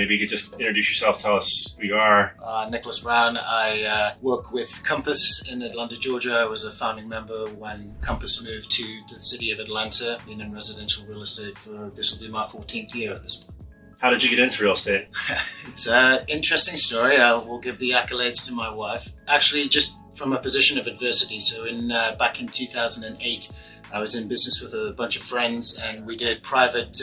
maybe you could just introduce yourself, tell us who you are. Nicholas Brown. I work with Compass in Atlanta, Georgia. I was a founding member when Compass moved to the city of Atlanta. Been in residential real estate for, this will be my 14th year at this point. How did you get into real estate? It's an interesting story. I will give the accolades to my wife. Actually, just from a position of adversity. So back in 2008, I was in business with a bunch of friends, and we did private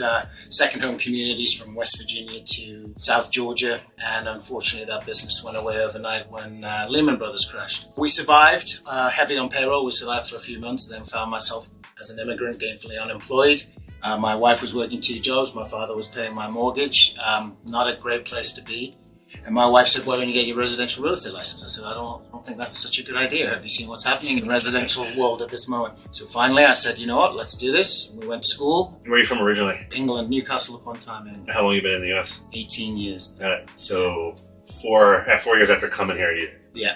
second home communities from West Virginia to South Georgia. And unfortunately, that business went away overnight when Lehman Brothers crashed. We survived, heavy on payroll. We survived for a few months, then found myself as an immigrant, gainfully unemployed. My wife was working 2 jobs. My father was paying my mortgage. Not a great place to be. And my wife said, why don't you get your residential real estate license? I said, I don't think that's such a good idea. Have you seen what's happening in the residential world at this moment? So finally I said, you know what, let's do this. We went to school. Where are you from originally? England, Newcastle upon Tyne. How long have you been in the US? 18 years. Got it. So 4 years after coming here, you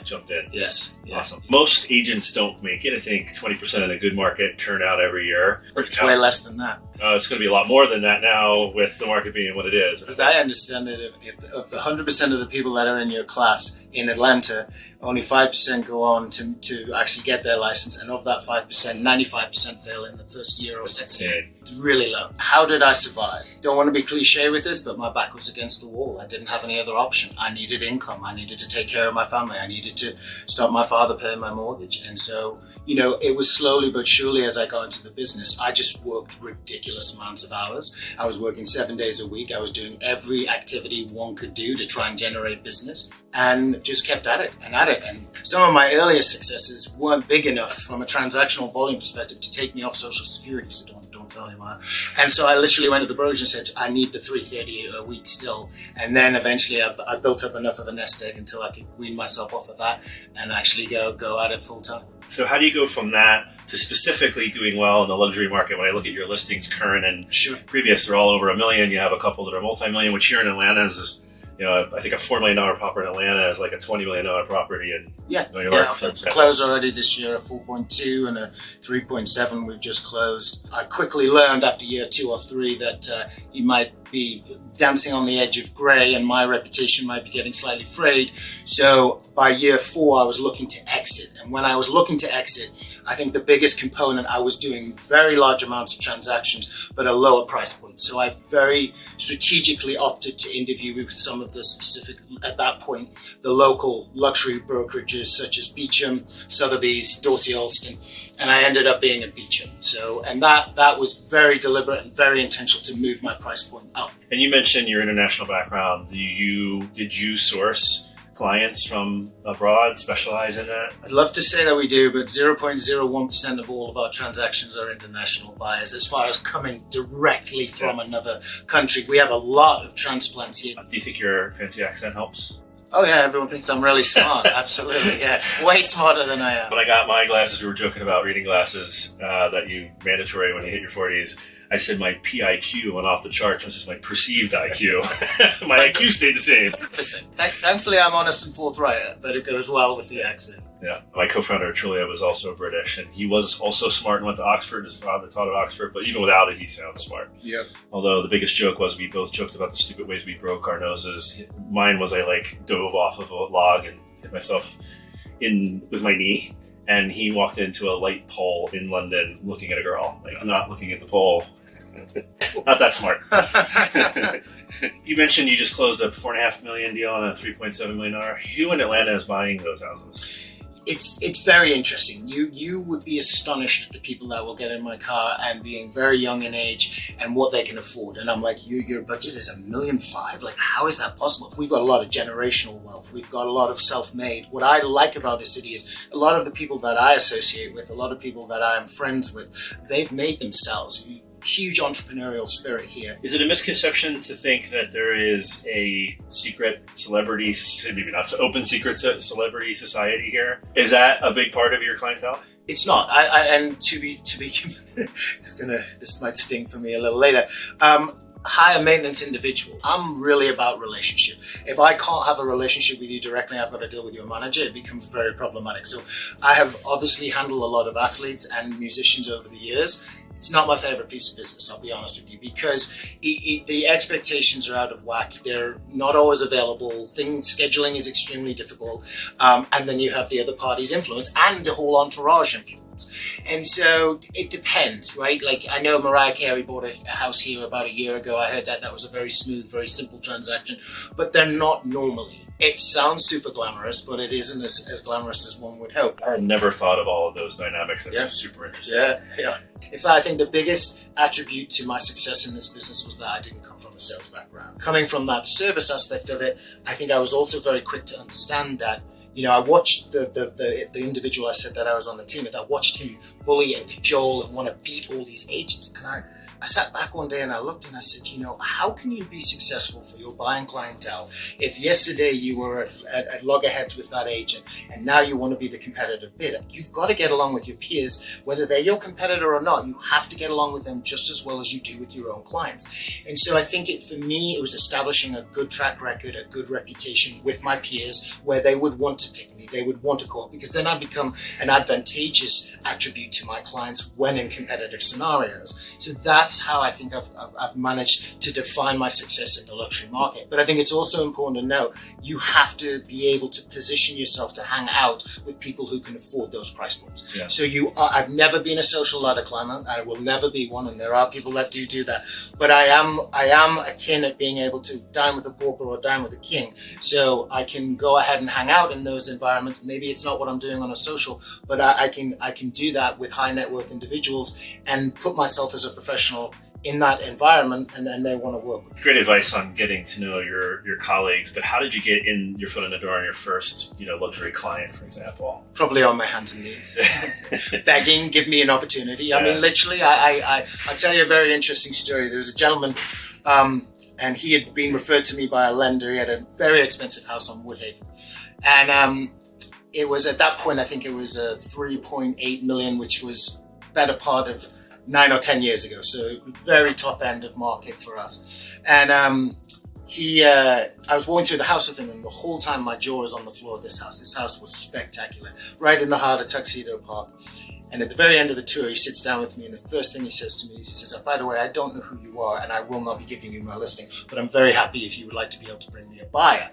jumped in. Yes. Yeah. Awesome. Most agents don't make it. I think 20% in a good market turn out every year. It's way less than that. It's going to be a lot more than that now with the market being what it is. As I understand it, if of the 100% of the people that are in your class in Atlanta, only 5% go on to actually get their license. And of that 5%, 95% fail in the first year or That's second year. insane. It's really low. How did I survive? Don't want to be cliche with this, but my back was against the wall. I didn't have any other option. I needed income. I needed to take care of my family. I needed to stop my father paying my mortgage. And so, it was slowly but surely as I got into the business, I just worked ridiculous amounts of hours. I was working 7 days a week. I was doing every activity one could do to try and generate business, and just kept at it. And some of my earliest successes weren't big enough from a transactional volume perspective to take me off Social Security, so don't tell anyone. And so I literally went to the brokerage and said, I need the $330 a week still. And then eventually I built up enough of a nest egg until I could wean myself off of that and actually go at it full time. So how do you go from that to specifically doing well in the luxury market? When I look at your listings, current and previous, they're all over $1 million. You have a couple that are multi-million, which here in Atlanta is, I think a $4 million property in Atlanta is like a $20 million property in New York. Yeah, closed already this year, a 4.2 and a 3.7 we've just closed. I quickly learned after year 2 or 3 that you might be dancing on the edge of grey and my reputation might be getting slightly frayed. So by year 4, I was looking to exit. And when I was looking to exit, I think the biggest component, I was doing very large amounts of transactions, but a lower price point. So I very strategically opted to interview with some of the specific, at that point, the local luxury brokerages such as Beecham, Sotheby's, Dorsey Olson, and I ended up being at Beecham. So, and that was very deliberate and very intentional to move my price point up. And you mentioned your international background. Did you source clients from abroad, specialize in that? I'd love to say that we do, but 0.01% of all of our transactions are international buyers as far as coming directly from another country. We have a lot of transplants here. Do you think your fancy accent helps? Oh yeah, everyone thinks I'm really smart. Absolutely, yeah. Way smarter than I am. When I got my glasses, we were joking about reading glasses that you mandatory when you hit your 40s. I said my PIQ went off the charts, which is my perceived IQ. My IQ stayed the same. Thankfully, I'm honest and forthright, but it goes well with the accent. Yeah. My co-founder, Trulia, was also British, and he was also smart and went to Oxford. His father taught at Oxford, but even without it, he sounds smart. Yep. Although the biggest joke was we both joked about the stupid ways we broke our noses. Mine was I dove off of a log and hit myself in with my knee. And he walked into a light pole in London looking at a girl, not looking at the pole. Not that smart. You mentioned you just closed a $4.5 million deal on a $3.7 million. Who in Atlanta is buying those houses? It's very interesting. You would be astonished at the people that will get in my car and being very young in age and what they can afford. And I'm like, your budget is $1.5 million? Like, how is that possible? We've got a lot of generational wealth. We've got a lot of self-made. What I like about this city is a lot of the people that I associate with, a lot of people that I'm friends with, they've made themselves. Huge entrepreneurial spirit here. Is it a misconception to think that there is a secret celebrity, maybe not so open secret celebrity society here? Is that a big part of your clientele? It's not. And to be, this might sting for me a little later. Higher maintenance individual. I'm really about relationship. If I can't have a relationship with you directly, I've got to deal with your manager. It becomes very problematic. So I have obviously handled a lot of athletes and musicians over the years. It's not my favorite piece of business, I'll be honest with you, because the expectations are out of whack. They're not always available. Scheduling is extremely difficult. And then you have the other party's influence and the whole entourage influence. And so it depends, right? Like, I know Mariah Carey bought a house here about a year ago. I heard that was a very smooth, very simple transaction, but they're not normally. It sounds super glamorous, but it isn't as glamorous as one would hope. I never thought of all of those dynamics. That's super interesting. Yeah. In fact, I think the biggest attribute to my success in this business was that I didn't come from a sales background. Coming from that service aspect of it, I think I was also very quick to understand that, I watched the individual I said that I was on the team with. I watched him bully and cajole and want to beat all these agents. And I sat back one day and I looked and I said, how can you be successful for your buying clientele if yesterday you were at loggerheads with that agent and now you want to be the competitive bidder? You've got to get along with your peers, whether they're your competitor or not. You have to get along with them just as well as you do with your own clients. And so I think for me, it was establishing a good track record, a good reputation with my peers where they would want to pick me, they would want to call, because then I become an advantageous attribute to my clients when in competitive scenarios. So that's how I think I've managed to define my success in the luxury market. But I think it's also important to note, you have to be able to position yourself to hang out with people who can afford those price points. Yeah. So I've never been a social ladder climber. I will never be one, and there are people that do that. But I am akin at being able to dine with a pauper or dine with a king. So I can go ahead and hang out in those environments. Maybe it's not what I'm doing on a social, but I can do that with high net worth individuals and put myself as a professional in that environment, and they want to work with me. Great advice on getting to know your colleagues, but how did you get your foot in the door on your first luxury client, for example? Probably on my hands and knees, begging, give me an opportunity. I mean, literally, I'll tell you a very interesting story. There was a gentleman, and he had been referred to me by a lender. He had a very expensive house on Woodhaven, and it was at that point, I think it was 3.8 million, which was better part of 9 or 10 years ago, so very top end of market for us. And I was walking through the house with him, and the whole time my jaw was on the floor of this house. This house was spectacular, right in the heart of Tuxedo Park. And at the very end of the tour, he sits down with me, and the first thing he says to me is, he says, "By the way, I don't know who you are, and I will not be giving you my listing, but I'm very happy if you would like to be able to bring me a buyer."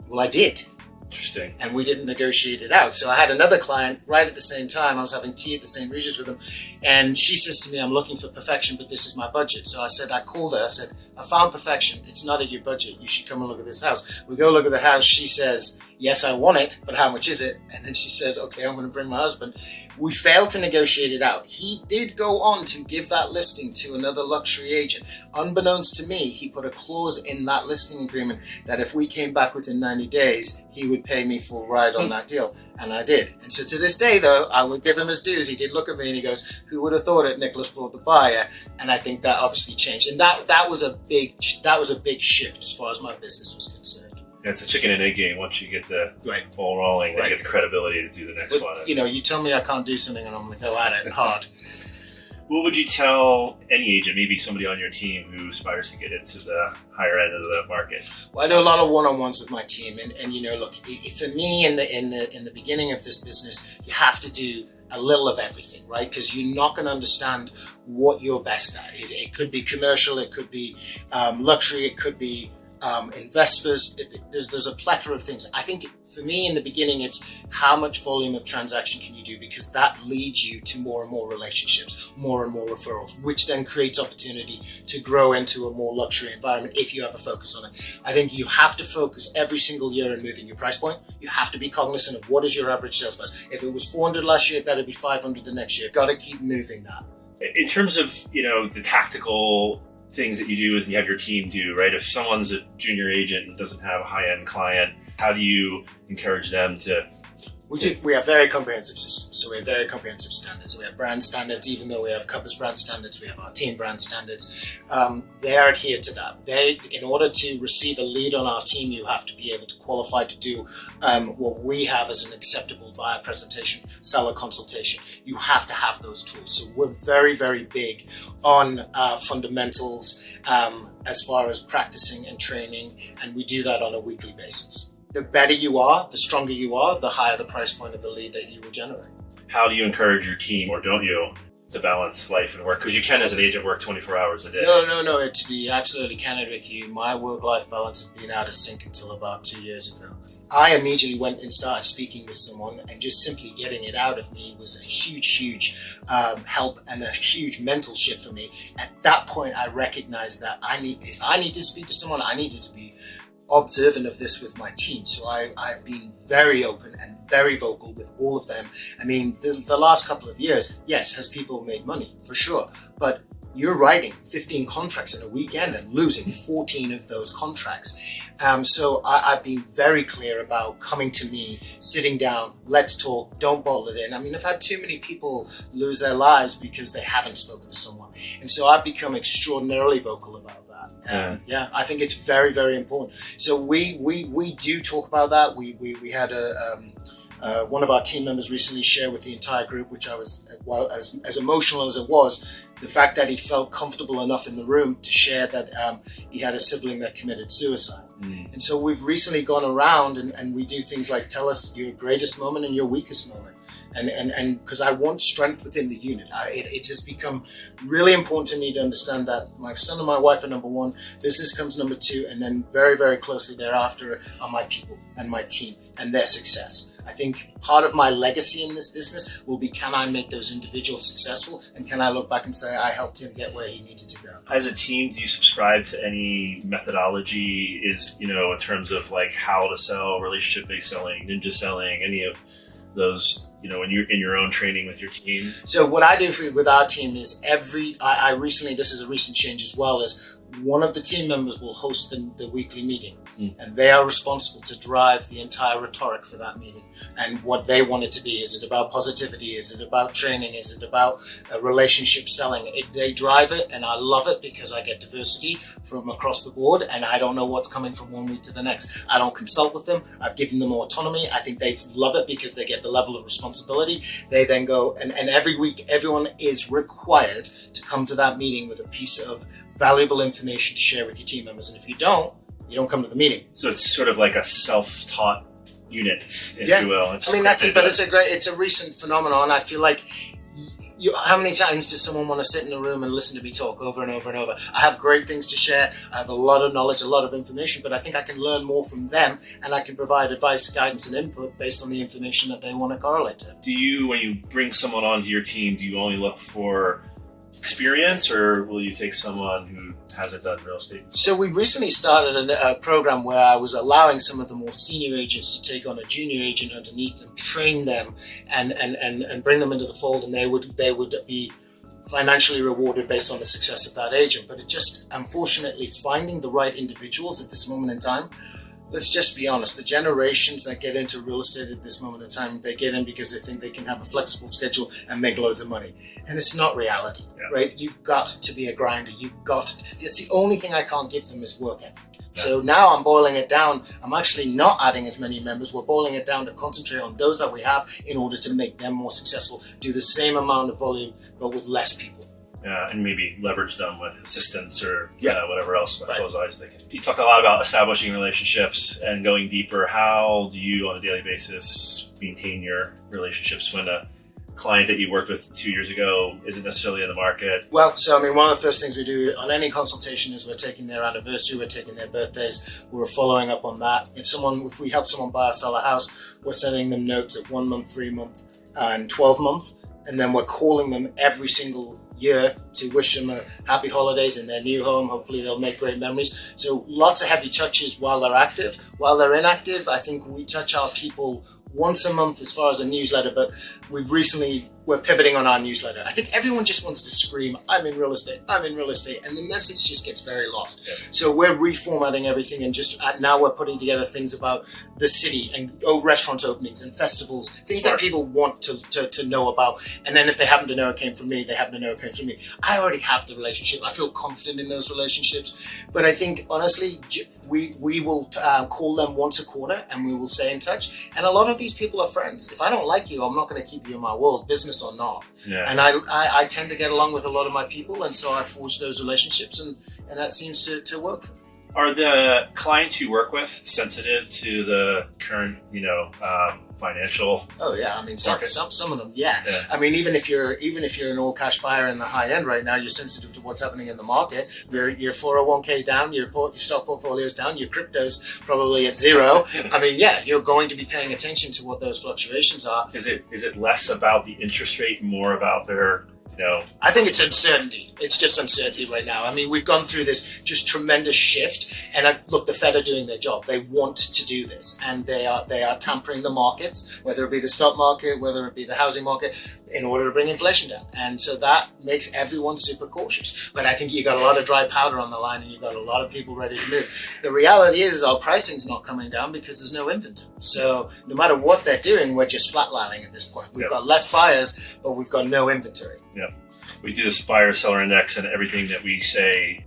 Well, I did. Interesting. And we didn't negotiate it out. So I had another client right at the same time. I was having tea at the St. Regis with them. And she says to me, "I'm looking for perfection, but this is my budget." So I called her. I said, "I found perfection. It's not at your budget. You should come and look at this house." We go look at the house. She says, "Yes, I want it, but how much is it?" And then she says, "Okay, I'm going to bring my husband." We failed to negotiate it out. He did go on to give that listing to another luxury agent. Unbeknownst to me, he put a clause in that listing agreement that if we came back within 90 days, he would pay me full ride on that deal. And I did. And so to this day, though, I would give him his dues. He did look at me and he goes, "Who would have thought it? Nicholas brought the buyer." And I think that obviously changed. And that was a big shift as far as my business was concerned. It's a chicken and egg game. Once you get the ball rolling, then you get the credibility to do the next one. You tell me I can't do something and I'm going to go at it hard. What would you tell any agent, maybe somebody on your team who aspires to get into the higher end of the market? Well, I do a lot of one-on-ones with my team, and look, for me in the beginning of this business, you have to do a little of everything, right? Because you're not going to understand what you're best at. It could be commercial, it could be luxury, it could be investors. There's a plethora of things. I think for me in the beginning, it's how much volume of transaction can you do, because that leads you to more and more relationships, more and more referrals, which then creates opportunity to grow into a more luxury environment if you have a focus on it. I think you have to focus every single year on moving your price point. You have to be cognizant of what is your average sales price. If it was 400 last year, it better be 500 the next year. Got to keep moving that. In terms of, the tactical things that you do and you have your team do, right? If someone's a junior agent and doesn't have a high-end client, how do you encourage them to... We have very comprehensive systems, so we have very comprehensive standards. We have brand standards, even though we have Cuppa's brand standards, we have our team brand standards. They are adhered to that. In order to receive a lead on our team, you have to be able to qualify to do what we have as an acceptable buyer presentation, seller consultation. You have to have those tools. So we're very, very big on fundamentals as far as practicing and training, and we do that on a weekly basis. The better you are, the stronger you are, the higher the price point of the lead that you will generate. How do you encourage your team, or don't you, to balance life and work? Because you can, as an agent, work 24 hours a day. No. To be absolutely candid with you, my work-life balance had been out of sync until about 2 years ago. I immediately went and started speaking with someone, and just simply getting it out of me was a huge help and a huge mental shift for me. At that point, I recognized that if I need to speak to someone, I needed to be observant of this with my team. So I've been very open and very vocal with all of them. I mean, the last couple of years, yes, has people made money? For sure. But you're writing 15 contracts in a weekend and losing 14 of those contracts. So I've been very clear about coming to me, sitting down, let's talk, don't bottle it in. I mean, I've had too many people lose their lives because they haven't spoken to someone. And so I've become extraordinarily vocal about that. Yeah, I think it's very, very important. So we do talk about that. We had one of our team members recently share with the entire group, which I was, well, as emotional as it was, the fact that he felt comfortable enough in the room to share that he had a sibling that committed suicide. And so we've recently gone around and we do things like tell us your greatest moment and your weakest moment. And because I want strength within the unit. It has become really important to me to understand that my son and my wife are number one, business comes number two, and then very, very closely thereafter are my people and my team and their success. I think part of my legacy in this business will be, can I make those individuals successful? And can I look back and say, I helped him get where he needed to go? As a team, do you subscribe to any methodology in terms of like how to sell, relationship-based selling, ninja selling, any of those, when you're in your own training with your team? So what I do with our team is I recently, this is a recent change as well, is one of the team members will host the weekly meeting. And they are responsible to drive the entire rhetoric for that meeting and what they want it to be. Is it about positivity? Is it about training? Is it about relationship selling? They drive it, and I love it because I get diversity from across the board, and I don't know what's coming from one week to the next. I don't consult with them. I've given them autonomy. I think they love it because they get the level of responsibility. They then go, and every week, everyone is required to come to that meeting with a piece of valuable information to share with your team members. And if you don't come to the meeting. So it's sort of like a self-taught unit, if you will. That's it. But it's a recent phenomenon. I feel like, how many times does someone want to sit in a room and listen to me talk over and over and over? I have great things to share. I have a lot of knowledge, a lot of information, but I think I can learn more from them, and I can provide advice, guidance, and input based on the information that they want to correlate to. Do you, when you bring someone onto your team, do you only look for experience, or will you take someone who hasn't done real estate? So we recently started a program where I was allowing some of the more senior agents to take on a junior agent underneath them, train them, and bring them into the fold, and they would be financially rewarded based on the success of that agent. But it just, unfortunately, finding the right individuals at this moment in time. Let's just be honest, the generations that get into real estate at this moment in time, they get in because they think they can have a flexible schedule and make loads of money. And it's not reality, right? You've got to be a grinder. It's the only thing I can't give them is work ethic. Yeah. So now I'm boiling it down. I'm actually not adding as many members. We're boiling it down to concentrate on those that we have in order to make them more successful, do the same amount of volume, but with less people. And maybe leverage them with assistants or whatever else. You talk a lot about establishing relationships and going deeper. How do you, on a daily basis, maintain your relationships when a client that you worked with 2 years ago isn't necessarily in the market? Well, so one of the first things we do on any consultation is we're taking their anniversary, we're taking their birthdays, we're following up on that. If we help someone buy or sell a house, we're sending them notes at 1 month, 3 month, and 12 month, and then we're calling them every single year to wish them a happy holidays in their new home. Hopefully they'll make great memories. So lots of heavy touches while they're active. While they're inactive, I think we touch our people once a month as far as a newsletter, but we're pivoting on our newsletter. I think everyone just wants to scream, I'm in real estate, and the message just gets very lost. Yeah. So we're reformatting everything, and just now we're putting together things about the city and restaurant openings and festivals, things that people want to know about. And then if they happen to know it came from me, they happen to know it came from me. I already have the relationship. I feel confident in those relationships. But I think, honestly, we will call them once a quarter, and we will stay in touch. And a lot of these people are friends. If I don't like you, I'm not going to keep you in my world, business or not. Yeah. And I tend to get along with a lot of my people, and so I forge those relationships, and that seems to work for me. Are the clients you work with sensitive to the current, financial? Oh yeah, I mean some Market. some of them, yeah. Yeah. I mean even if you're an all cash buyer in the high end right now, you're sensitive to what's happening in the market. Your 401k's down, your stock portfolio's down, your crypto's probably at zero. I mean, yeah, you're going to be paying attention to what those fluctuations are. Is it less about the interest rate, more about their, I think it's uncertainty. It's just uncertainty right now. I mean, we've gone through this just tremendous shift, and look, the Fed are doing their job. They want to do this, and they are tampering the markets, whether it be the stock market, whether it be the housing market, in order to bring inflation down. And so that makes everyone super cautious. But I think you got a lot of dry powder on the line, and you got a lot of people ready to move. The reality is our pricing's not coming down because there's no inventory. So no matter what they're doing, we're just flatlining at this point. We've got less buyers, but we've got no inventory. Yeah. We do this buyer seller index, and everything that we see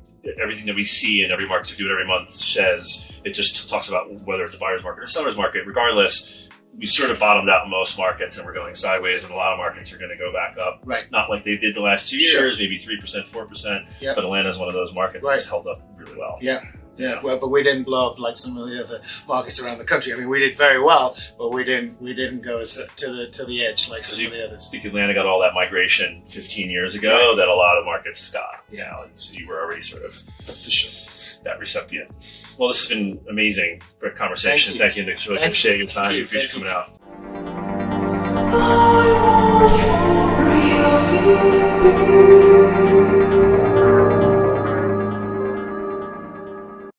in every market we do it every month says, it just talks about whether it's a buyer's market or seller's market. Regardless, we sort of bottomed out in most markets, and we're going sideways, and a lot of markets are going to go back up. Right. Not like they did the last 2 years, maybe 3%, 4%. Yep. But Atlanta's one of those markets that's held up really well. Yeah. Yeah, well, but we didn't blow up like some of the other markets around the country. I mean, we did very well, but we didn't go to the edge like some of the others. I think Atlanta got all that migration 15 years ago that a lot of markets got. Yeah, and so you were already sort of For sure. that recipient. Well, this has been amazing. Great conversation. Thank you, Nick. Really appreciate your time. Thank you. Appreciate you coming out.